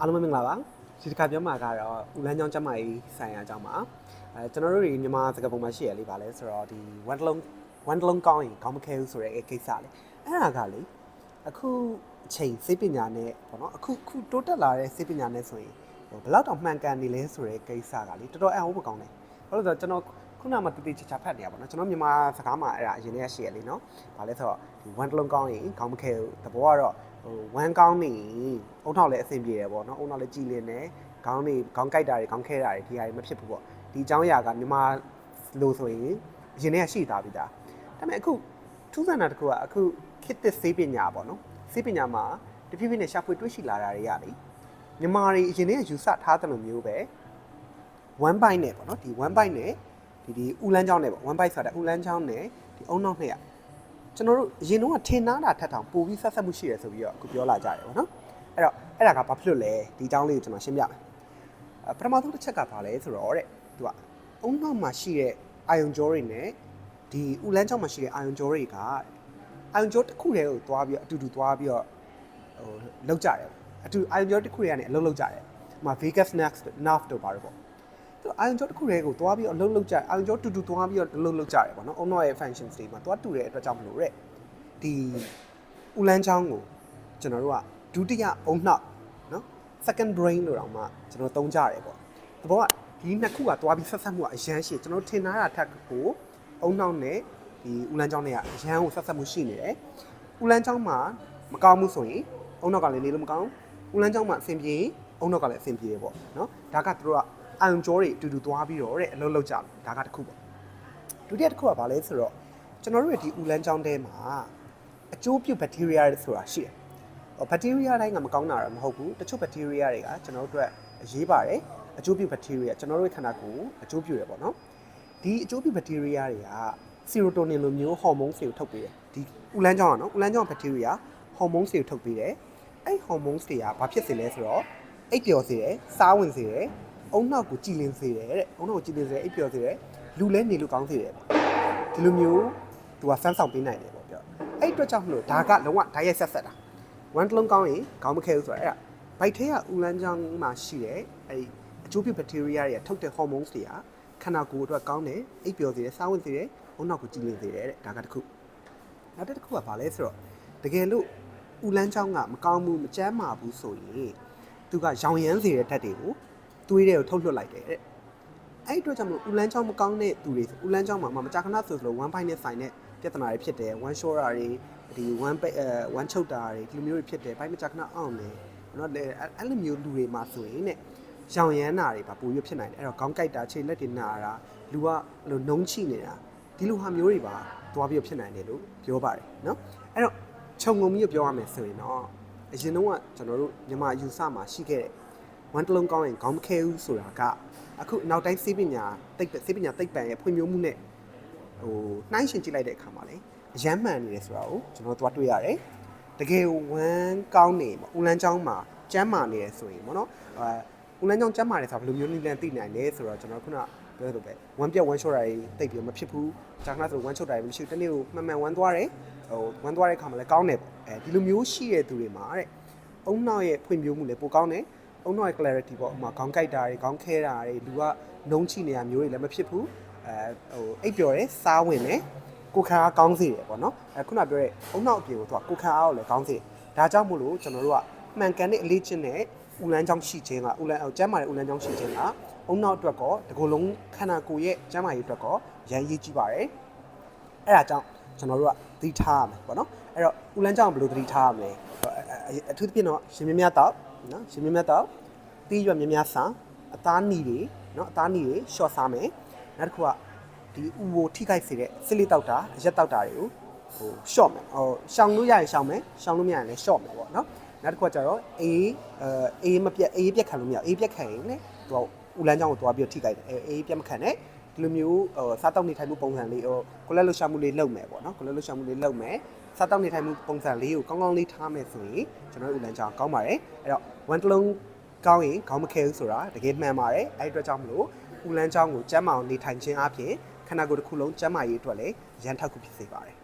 အားလုံးမင်္ဂလာပါဒီတစ်ခါပြောမှာကတော့ဦးလန်းချောင်းကျမကြီးဆိုင်ရာအကြောင်းပါကျွန်တော်တို့တွေမြန်မာစကားပုံမှာရှိရလေပါလဲဆိုတော့ဒီ one တစ်လုံးကောင်းရင်ခေါင်းမခဲဘူးဆိုတဲ့ကိစ္စလေအဲ့ဒါကလေအခုအချိန်စိတ်ပညာနဲ့ပေါ့နော်အခုတိုးတက်လာတဲ့စိတ်ပညာနဲ့ဆိုရင်ဘယ်လောက်တောင်မှန်ကန်နေလဲဆိုတဲ့ကိစ္စကလေတော်တော်အံ့ဩဖို့ကောင်းတယ်ဘာလို့လဲဆိုတော့ကျွန်တော်ခုနမှတတိချာဖတ်နေရပါတော့ကျွန်တော်မြန်မာစကားမှာအဲ့ဒါအရင်တည်းရှိရလေနော်ဘာလဲဆိုတော့ဒီ one တစ်လုံးကောင်းရင်ခေါင်းမခဲဘူးသဘောကတော့ဝမ်းကောင်းနေအုံထောက်လည်းအဆင်ပြေတယ်ပေါ့နော်အုံထောက်လည်းကြည်လင်တယ်ခေါင်းကြိုက်တာတွေခေါင်းခဲတာတွေဒီဟာတွေမဖြစ်ဘူးပေါ့ဒီအကြောင်းအရာကမြန်မာလို့ဆိုရင်အရင်တည်းရှိသားပြီးသားဒါပေမဲ့အခုထူးဆန်းတာတစ်ခုကအခုခေတ်သစ်စေးပညာပေါ့နော်စေးပညာမှာတဖြည်းဖြည်းနဲ့ရှာဖွေတွေ့ရှိလာတာတွေရလေမြန်မာတွေအရင်တည်းယူဆထားတဲ့လိုမျိုးပဲ one byte နဲ့ပေါ့နော်ဒီ one byte နဲ့ဒီဦးလန်းချောင်းနဲ့ပေါ့ one byte ဆိုတာဦးလန်းချောင်းနဲ့ဒီအုံနောက်နဲ့ကျွန်တော်တို့အရင်တော့ထင်နာတာထက်ထောင်ပိုပြီးဆက်ဆက်မှုရှိတယ်ဆိုပြီးတော့အခုပြောလာကြတယ်ပေါ့နော်အဲ့ဒါကဘာဖြစ်လို့လဲဒီအကြောင်းလေးကိုကျွန်တော်ရှင်းပြမယ်ပထမဆုံးတစ်ချက်ကဘာလဲဆိုတော့တဲ့သူကအုံနောက်မှာရှိတဲ့အာယုံကြောတွေနဲ့ဒီဦးလန်းချောင်းမှာရှိတဲ့အာယုံကြောတွေကအာယုံကြောတစ်ခုတည်းကိုသွားပြီးအတူတူသွားပြီးတော့လောက်ကြတယ်အာယုံကြောတစ်ခုတည်းကနေအလုံးလောက်ကြတယ်ဟို vagus nerve တို့ပါတော့ပေါ့သူအာယုံကြောတစ်ခုတည်းကိုသွားပြီးအလုံးလောက်ကြအာယုံကြောတူတူသွားပြီးတော့အလုံးလောက်ကြတယ်ပေါ့နော်အုံနောက်ရဲ့ functions တွေမှာသွားတူတဲ့အတွက်ကြောင့်မလို့တဲ့ဒီဦးလန်းချောင်းကိုကျွန်တော်တို့ကဒုတိယအုံနောက်နော် second brain လို့တောင်မှကျွန်တော်သုံးကြရတယ်ပေါ့သဘောကဒီနှစ်ခုကသွားပြီးဆက်ဆက်မှုကအရန်ရှိကျွန်တော်ထင်ထားတာထက်ကိုအုံနောက်နဲ့ဒီဦးလန်းချောင်းနဲ့ကအရန်ကိုဆက်ဆက်မှုရှိနေတယ်ဦးလန်းချောင်းမှာမကောင်းမှုဆိုရင်အုံနောက်ကလည်းနေလို့မကောင်းဦးလန်းချောင်းမှာအဆင်ပြေအုံနောက်ကလည်းအဆင်ပြေတယ်ပေါ့နော်ဒါကသူတို့ကအာယုံကြောတွေအတူတူသွားပြီးတော့တဲ့အလုပ်လုပ်ကြဒါကတစ်ခုပေါ့ဒုတိယတစ်ခုကဘာလဲဆိုတော့ကျွန်တော်တို့ရဲ့ဒီဦးလန်းချောင်းထဲမှာအကျိုးပြုဘက်တီးရီးယားဆိုတာရှိတယ်ဘက်တီးရီးယားတိုင်းကမကောင်းတာတော့မဟုတ်ဘူးတချို့ဘက်တီးရီးယားတွေကကျွန်တော်တို့အတွက်အရေးပါတယ်အကျိုးပြုဘက်တီးရီးယားကျွန်တော်တို့ရဲ့ခန္ဓာကိုယ်အကျိုးပြုတယ်ပေါ့နော်ဒီအကျိုးပြုဘက်တီးရီးယားတွေကဆီရိုတိုနင်လိုမျိုးဟော်မုန်းတွေထုတ်ပေးတယ်ဒီဦးလန်းချောင်းကနော်ဦးလန်းချောင်းဘက်တီးရီးယားဟော်မုန်းတွေထုတ်ပေးတယ်အဲ့ဟော်မုန်းတွေကဘာဖြစ်စေလဲဆိုတော့အိပ်ပျော်စေတယ်စားဝင်စေတယ်အုံနောက်ကိုကြည်လင်စေတယ်တဲ့အုံနောက်ကိုကြည်လင်စေတယ်အိပ်ပျော်စေတယ်လူလဲနေလို့ကောင်းစေတယ်ဒီလိုမျိုးသူကစမ်းဆောင်ပေးနိုင်တယ်ပေါ့ပြောအဲ့အတွက်ကြောင့်မလို့ဒါကလုံးဝဓာတ်ရိုက်ဆက်တာone တစ်လုံးကောင်းရင်ခေါင်းမခဲဘူးဆိုတာအဲ့ဒါဗိုက်ထဲကဦးလန်းချောင်းမှာရှိတဲ့အဲ့အကျိုးပြုဘက်တီးရီးယားတွေထုတ်တဲ့ hormones တွေကခန္ဓာကိုယ်အတွက်ကောင်းတယ်အိပ်ပျော်စေတယ်စားဝင်စေတယ်အုံနောက်ကိုကြည်လင်စေတယ်တဲ့ဒါကတစ်ခုနောက်တစ်ခုကဘာလဲဆိုတော့တကယ်လို့ဦးလန်းချောင်းကမကောင်းဘူးမကျန်းမာဘူးဆိုရင်သူကရောင်ရမ်းစေတဲ့ဓာတ်တွေကိုသွေးတွေကိုထုတ်လွှတ်လိုက်တယ်တဲ့အဲ့အတွက်ကြောင့်မလို့ဦးလန်းချောင်းမကောင်းတဲ့သူတွေဦးလန်းချောင်းမှာမကြာခဏဆိုလို့ one byte နဲ့ဆိုင်တဲ့ပြဿနာတွေဖြစ်တယ် one short တွေဒီ one ချုပ်တာတွေဒီလိုမျိုးတွေဖြစ်တယ်ဘိုက်မကြာခဏအောင်တယ်နော်အဲ့လိုမျိုးလူတွေမှာဆိုရင်တဲ့ရောင်ရမ်းတာတွေပါပိုပြီးဖြစ်နိုင်တယ်အဲ့တော့ခေါင်းကိုက်တာခြေလက်တွေနာတာလူကအဲ့လိုနှုံးချိနေတာဒီလိုဟာမျိုးတွေပါသွားပြီးဖြစ်နိုင်တယ်လို့ပြောပါတယ်နော်အဲ့တော့ခြုံငုံပြီးပြောရမယ်ဆိုရင်တော့အရင်တော့ကျွန်တော်တို့မြန်မာယူဆမှာရှိခဲ့တဲ့one တစ်လုံးကောင်းရင်ခေါင်းမခဲဘူးဆိုတာကအခုနောက်တိုင်းစေးပညာသိပ္ပံရဲ့ဖွံ့ဖြိုးမှုနဲ့ဟိုနှိုင်းယှဉ်ကြည့်လိုက်တဲ့အခါမှာလေအရန်မှန်နေတယ်ဆိုတာကိုကျွန်တော်သွားတွေ့ရတယ်တကယ်ဝမ်းကောင်းနေပေါ့ဦးလန်းချောင်းမှာကျန်းမာနေတယ်ဆိုရင်ပေါ့နော်ဦးလန်းချောင်းကျန်းမာတယ်ဆိုတာဘယ်လိုမျိုးနည်းလမ်းသိနိုင်လဲဆိုတော့ကျွန်တော်ခုနပြောသလိုပဲဝမ်းပြတ်ဝမ်းလျှော့တာတွေတိတ်ပြီးမဖြစ်ဘူးကြာခဏဆိုဝမ်းချုပ်တာတွေမရှိဘူးတနေ့ကိုမှန်ဝမ်းသွားတယ်ဝမ်းသွားတဲ့အခါမှာလည်းကောင်းတယ်ပေါ့ဒီလိုမျိုးရှိတဲ့သူတွေမှာတဲ့အုံနောက်ရဲ့ဖွံ့ဖြိုးမှုလည်းပိုကောင်းတယ်အုံနောက်ရဲ့ clarity ပေါ့ဥပမာခေါင်းကိုက်တာတွေခေါင်းခဲတာတွေလူကနှုံးချိနေတာမျိုးတွေလည်းမဖြစ်ဘူးအိပ်ပျော်တယ်စားဝင်တယ်ကိုခါအားကောင်းစေတယ်ပေါ့နော်ခုနပြောတဲ့အုံနောက်အပြင်ကိုသူကကိုခါအားကိုလည်းကောင်းစေဒါကြောင့်မို့လို့ကျွန်တော်တို့ကမှန်ကန်တဲ့အလေးချင်းနဲ့ဦးလန်းချောင်းရှိခြင်းကဦးလန်းကျမ်းမာတဲ့ဦးလန်းချောင်းရှိခြင်းကအုံနောက်အတွက်ကောဒီကိုယ်လုံးခန္ဓာကိုယ်ရဲ့ကျမ်းမာရေးအတွက်ကောရန်ရေးကြည့်ပါတယ်အဲ့ဒါကြောင့်ကျွန်တော်တို့ကသတိထားရမယ်ပေါ့နော်အဲ့တော့ဦးလန်းချောင်းဘယ်လိုသတိထားရမလဲအထူးသဖြင့်တော့ရှင်မြတ်တော့နော်ရှင်မြတ်တော့ပြီးရွက်များစားအသားနီတွေနော်အသားနီတွေရှော့စားမယ်နောက်တစ်ခုကဒီဥကိုထိခိုက်စေတဲ့စစ်လေးတောက်တာအရက်တောက်တာတွေကိုဟိုရှော့မယ်ရှောင်လို့ရရင်ရှောင်မယ်ရှောင်လို့မရရင်လည်းရှော့မယ်ပေါ့နော်နောက်တစ်ခုကကျတော့အေးမပြတ်အေးပြတ်ခံလို့မရအေးပြတ်ခံရင်လည်းသူကဦးလန်းချောင်းကိုသွားပြီးထိခိုက်တယ်အေးပြတ်မခံနဲ့ဒီလိုမျိုးစားတောက်နေထိုင်မှုပုံစံလေးကိုလက်လှရှာမှုလေးလုပ်မယ်ပေါ့နော်ကိုလက်လှရှာမှုလေးလုပ်မယ်စားတောက်နေထိုင်မှုပုံစံလေးကိုကောင်းကောင်းလေးထားမယ်ဆိုရင်ကျွန်တော်ဦးလန်းချောင်းကောင်းပါတယ်အဲ့တော့ one တစ်လုံးကောင်းရင်ခေါင်းမခဲဘူးဆိုတာတကယ်မှန်ပါတယ်အဲ့အတွက်ကြောင့်မလို့ဦးလန်းချောင်းကိုကျန်းမာအောင်နေထိုင်ခြင်းအပြင်ခန္ဓာကိုယ်တစ်ခုလုံးကျန်းမာရေးအတွက်လည်းရန်ထောက်ကူဖြစ်စေပါတယ်